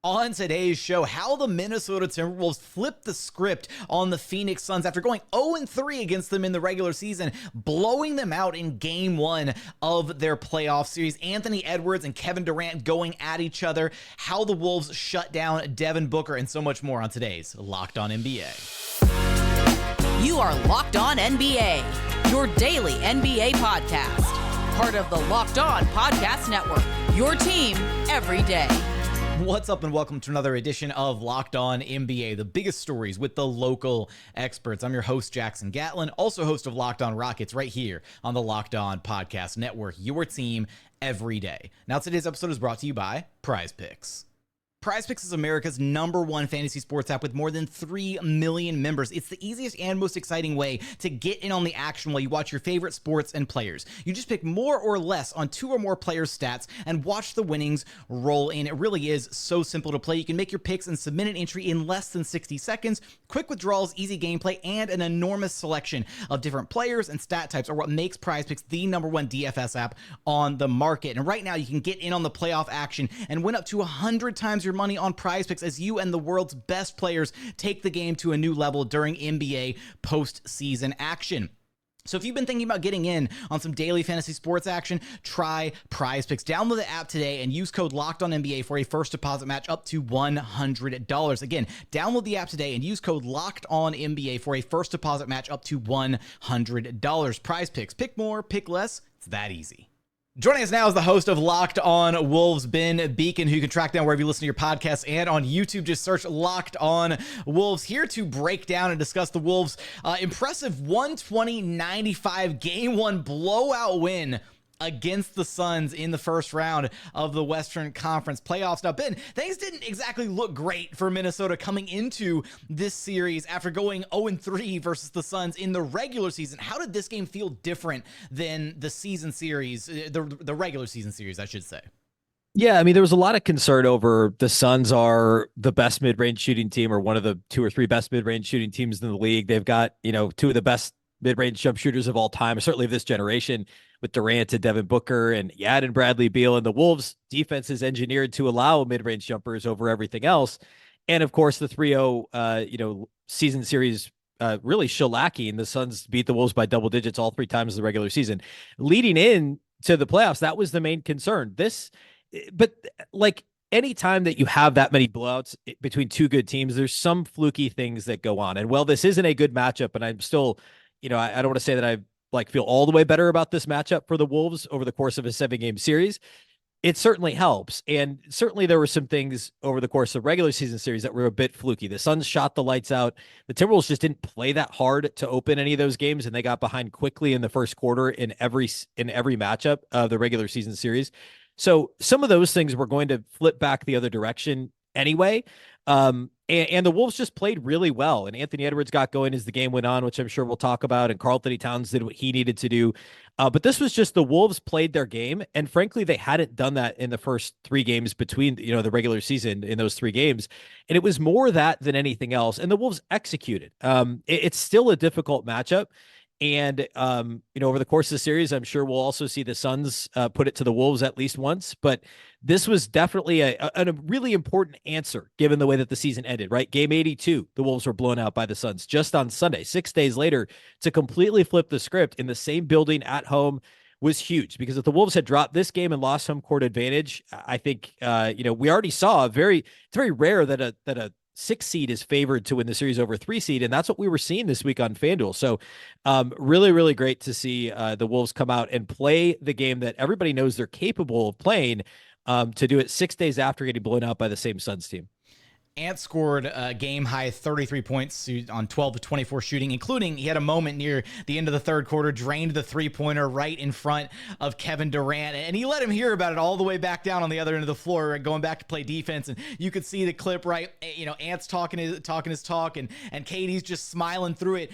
On today's show, how the Minnesota Timberwolves flipped the script on the Phoenix Suns after going 0-3 against them in the regular season, blowing them out in Game 1 of their playoff series. Anthony Edwards and Kevin Durant going at each other, how the Wolves shut down Devin Booker, and so much more on today's Locked On NBA. You are Locked On NBA, your daily NBA podcast. Part of the Locked On Podcast Network, your team every day. What's up and welcome to another edition of Locked On NBA, the biggest stories with the local experts. I'm your host, Jackson Gatlin, also host of Locked On Rockets right here on the Locked On Podcast Network, your team every day. Now, today's episode is brought to you by Prize Picks. Prize Picks is America's #1 fantasy sports app with more than 3 million members. It's the easiest and most exciting way to get in on the action while you watch your favorite sports and players. You just pick more or less on 2 or more players' stats and watch the winnings roll in. It really is so simple to play. You can make your picks and submit an entry in less than 60 seconds. Quick withdrawals, easy gameplay, and an enormous selection of different players and stat types are what makes Prize Picks the #1 DFS app on the market. And right now, you can get in on the playoff action and win up to 100 times your money on Prize Picks as you and the world's best players take the game to a new level during NBA postseason action. So if you've been thinking about getting in on some daily fantasy sports action, try Prize Picks. Download the app today and use code LOCKEDONNBA for a first deposit match up to $100. Again, download the app today and use code LOCKEDONNBA for a first deposit match up to $100. Prize Picks. Pick more, pick less. It's that easy. Joining us now is the host of Locked On Wolves, Ben Beecken, who you can track down wherever you listen to your podcasts and on YouTube. Just search Locked On Wolves. Here to break down and discuss the Wolves' impressive 120-95 Game 1 blowout win against the Suns in the first round of the Western Conference playoffs. Now, Ben, things didn't exactly look great for Minnesota coming into this series after going 0-3 versus the Suns in the regular season. How did this game feel different than the season series, the regular season series, I should say? Yeah, I mean, there was a lot of concern over the Suns are the best mid-range shooting team or one of the 2 or 3 best mid-range shooting teams in the league. They've got, 2 of the best mid-range jump shooters of all time, certainly of this generation, with Durant and Devin Booker and Yad and Bradley Beal. And the Wolves defense is engineered to allow mid-range jumpers over everything else. And of course, the 3-0, season series really shellacking. The Suns beat the Wolves by double digits all 3 times in the regular season. Leading in to the playoffs, that was the main concern. But anytime that you have that many blowouts between 2 good teams, there's some fluky things that go on. And while this isn't a good matchup, and I'm still, I don't want to say that I feel all the way better about this matchup for the Wolves over the course of a 7-game series. It certainly helps. And certainly there were some things over the course of regular season series that were a bit fluky. The Suns shot the lights out. The Timberwolves just didn't play that hard to open any of those games, and they got behind quickly in the first quarter in every matchup of the regular season series. So some of those things were going to flip back the other direction anyway. And the Wolves just played really well. And Anthony Edwards got going as the game went on, which I'm sure we'll talk about. And Karl Anthony Towns did what he needed to do. But this was just the Wolves played their game. And frankly, they hadn't done that in the first 3 games between, the regular season in those 3 games. And it was more that than anything else. And the Wolves executed. It's still a difficult matchup. And, over the course of the series, I'm sure we'll also see the Suns put it to the Wolves at least once. But this was definitely a really important answer, given the way that the season ended, right? Game 82, the Wolves were blown out by the Suns just on Sunday, 6 days later. To completely flip the script in the same building at home was huge, because if the Wolves had dropped this game and lost home court advantage, I think, we already saw it's very rare that a 6 seed is favored to win the series over a 3 seed. And that's what we were seeing this week on FanDuel. So really, really great to see the Wolves come out and play the game that everybody knows they're capable of playing, to do it 6 days after getting blown out by the same Suns team. Ant scored a game-high 33 points on 12 of 24 shooting, including he had a moment near the end of the third quarter, drained the three-pointer right in front of Kevin Durant, and he let him hear about it all the way back down on the other end of the floor, going back to play defense, and you could see the clip, right? Ant's talking his talk, and KD's just smiling through it.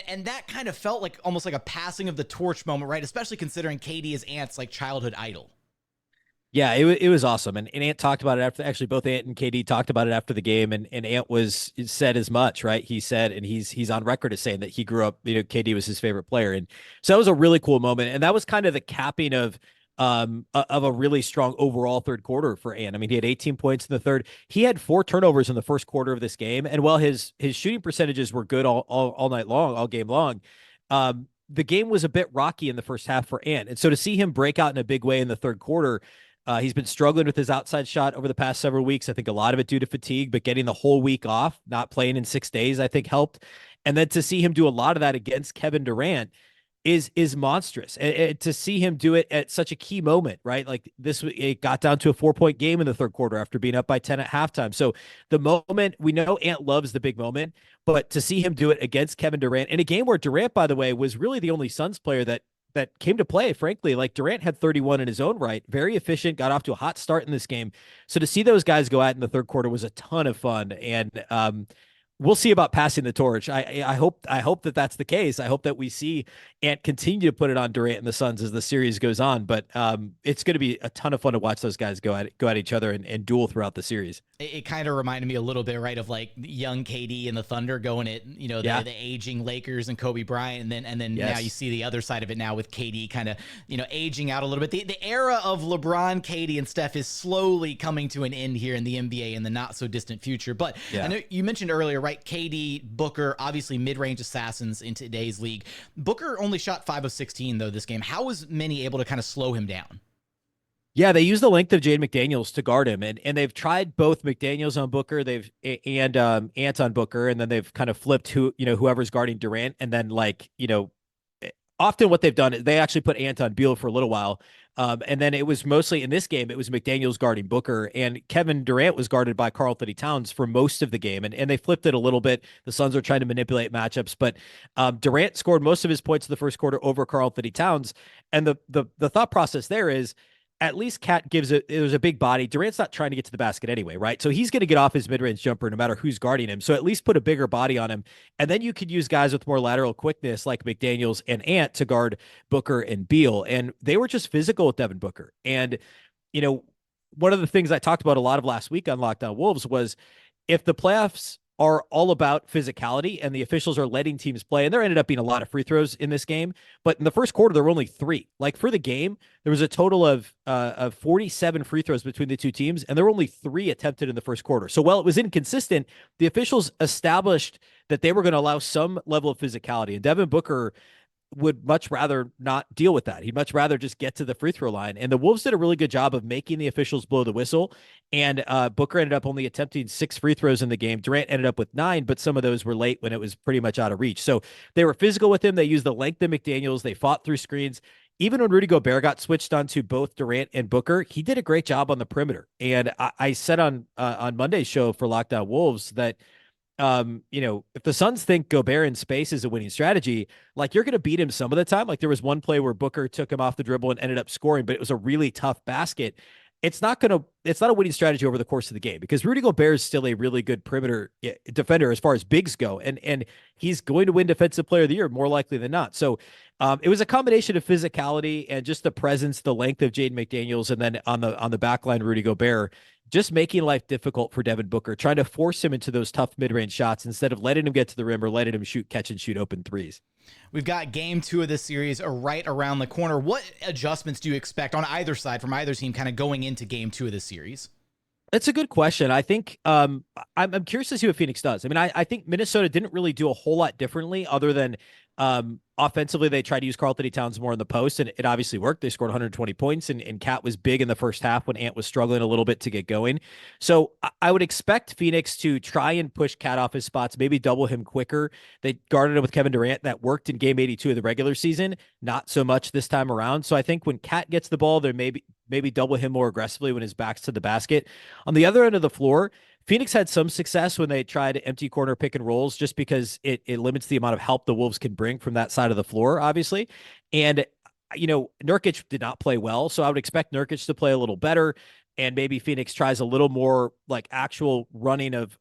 And that kind of felt like almost like a passing of the torch moment, right? Especially considering KD is Ant's childhood idol. Yeah, it was awesome. And Ant talked about it after, actually both Ant and KD talked about it after the game, and Ant said as much, right? He said, and he's on record as saying that he grew up, KD was his favorite player. And so that was a really cool moment. And that was kind of the capping of of a really strong overall third quarter for Ant. I mean, he had 18 points in the third. He had 4 turnovers in the first quarter of this game. And while his shooting percentages were good all night long, all game long, the game was a bit rocky in the first half for Ant. And so to see him break out in a big way in the third quarter, he's been struggling with his outside shot over the past several weeks. I think a lot of it due to fatigue, but getting the whole week off, not playing in 6 days, I think helped. And then to see him do a lot of that against Kevin Durant is monstrous. And to see him do it at such a key moment, right? Like it got down to a 4-point game in the third quarter after being up by 10 at halftime. So the moment, we know Ant loves the big moment, but to see him do it against Kevin Durant in a game where Durant, by the way, was really the only Suns player that came to play, frankly. Like Durant had 31 in his own right, very efficient, got off to a hot start in this game. So to see those guys go out in the third quarter was a ton of fun. And we'll see about passing the torch. I hope that that's the case. I hope that we see Ant continue to put it on Durant and the Suns as the series goes on. But it's going to be a ton of fun to watch those guys go at each other and duel throughout the series. It kind of reminded me a little bit, right, of like young KD and the Thunder going at, the aging Lakers and Kobe Bryant. And then Yes. Now you see the other side of it now with KD kind of, aging out a little bit. The era of LeBron, KD, and Steph is slowly coming to an end here in the NBA in the not so distant future. But I know you mentioned earlier, right, KD, Booker, obviously mid-range assassins in today's league. Booker only shot 5 of 16 though this game. How was Minnie able to kind of slow him down? Yeah, they use the length of Jaden McDaniels to guard him, and they've tried both McDaniels on Booker, and Ant on Booker, and then they've kind of flipped whoever's guarding Durant, and then often what they've done is they actually put Ant on Beal for a little while, and then it was mostly in this game it was McDaniels guarding Booker, and Kevin Durant was guarded by Karl-Anthony Towns for most of the game, and they flipped it a little bit. The Suns are trying to manipulate matchups, but Durant scored most of his points in the first quarter over Karl-Anthony Towns, and the thought process there is, at least Cat there's a big body. Durant's not trying to get to the basket anyway, right? So he's going to get off his mid-range jumper no matter who's guarding him. So at least put a bigger body on him. And then you could use guys with more lateral quickness like McDaniels and Ant to guard Booker and Beal. And they were just physical with Devin Booker. And, one of the things I talked about a lot of last week on Locked On Wolves was if the playoffs are all about physicality and the officials are letting teams play. And there ended up being a lot of free throws in this game, but in the first quarter, there were only 3. Like for the game, there was a total of 47 free throws between the two teams, and there were only 3 attempted in the first quarter. So while it was inconsistent, the officials established that they were going to allow some level of physicality, and Devin Booker would much rather not deal with that. He'd much rather just get to the free throw line. And the Wolves did a really good job of making the officials blow the whistle. And Booker ended up only attempting 6 free throws in the game. Durant ended up with 9, but some of those were late when it was pretty much out of reach. So they were physical with him. They used the length of McDaniels. They fought through screens. Even when Rudy Gobert got switched onto both Durant and Booker, he did a great job on the perimeter. And I said on Monday's show for Locked On Wolves that if the Suns think Gobert in space is a winning strategy, like you're going to beat him some of the time. Like there was one play where Booker took him off the dribble and ended up scoring, but it was a really tough basket. It's not a winning strategy over the course of the game because Rudy Gobert is still a really good perimeter defender as far as bigs go. And he's going to win Defensive Player of the Year more likely than not. So it was a combination of physicality and just the presence, the length of Jaden McDaniels. And then on the back line, Rudy Gobert, just making life difficult for Devin Booker, trying to force him into those tough mid-range shots instead of letting him get to the rim or letting him catch and shoot open threes. We've got game 2 of this series right around the corner. What adjustments do you expect on either side from either team kind of going into game 2 of this series? That's a good question. I think I'm curious to see what Phoenix does. I mean, I think Minnesota didn't really do a whole lot differently other than offensively, they tried to use Karl-Anthony Towns more in the post, and it obviously worked. They scored 120 points, and Cat was big in the first half when Ant was struggling a little bit to get going. So I would expect Phoenix to try and push Cat off his spots, maybe double him quicker. They guarded him with Kevin Durant. That worked in game 82 of the regular season, not so much this time around. So I think when Cat gets the ball, they're maybe double him more aggressively when his back's to the basket. On the other end of the floor, Phoenix had some success when they tried empty corner pick and rolls just because it limits the amount of help the Wolves can bring from that side of the floor, obviously. And, Nurkic did not play well, so I would expect Nurkic to play a little better. And maybe Phoenix tries a little more like actual running of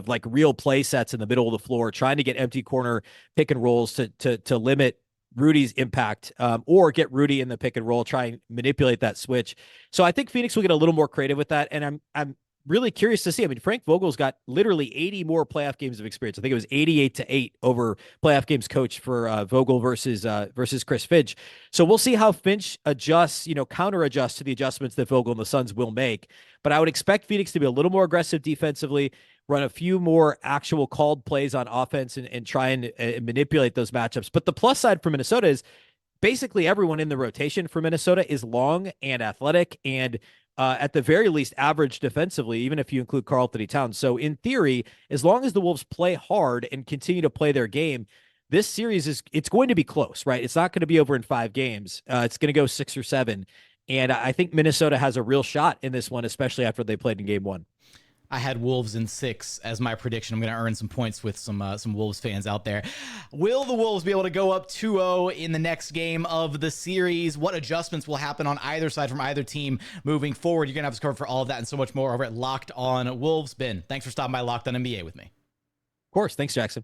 like real play sets in the middle of the floor, trying to get empty corner pick and rolls to limit Rudy's impact, or get Rudy in the pick and roll, try and manipulate that switch. So I think Phoenix will get a little more creative with that. And I'm really curious to see. I mean, Frank Vogel's got literally 80 more playoff games of experience. I think it was 88-8 over playoff games coach for Vogel versus Chris Finch. So we'll see how Finch adjusts, counter adjusts to the adjustments that Vogel and the Suns will make. But I would expect Phoenix to be a little more aggressive defensively, run a few more actual called plays on offense, and try and manipulate those matchups. But the plus side for Minnesota is basically everyone in the rotation for Minnesota is long and athletic and at the very least average defensively, even if you include Karl-Anthony Towns. So in theory, as long as the Wolves play hard and continue to play their game, this series it's going to be close, right? It's not going to be over in 5 games. It's going to go 6 or 7. And I think Minnesota has a real shot in this one, especially after they played in game 1. I had Wolves in 6 as my prediction. I'm going to earn some points with some Wolves fans out there. Will the Wolves be able to go up 2-0 in the next game of the series? What adjustments will happen on either side from either team moving forward? You're going to have us covered for all of that and so much more over at Locked On Wolves. Ben, thanks for stopping by Locked On NBA with me. Of course. Thanks, Jackson.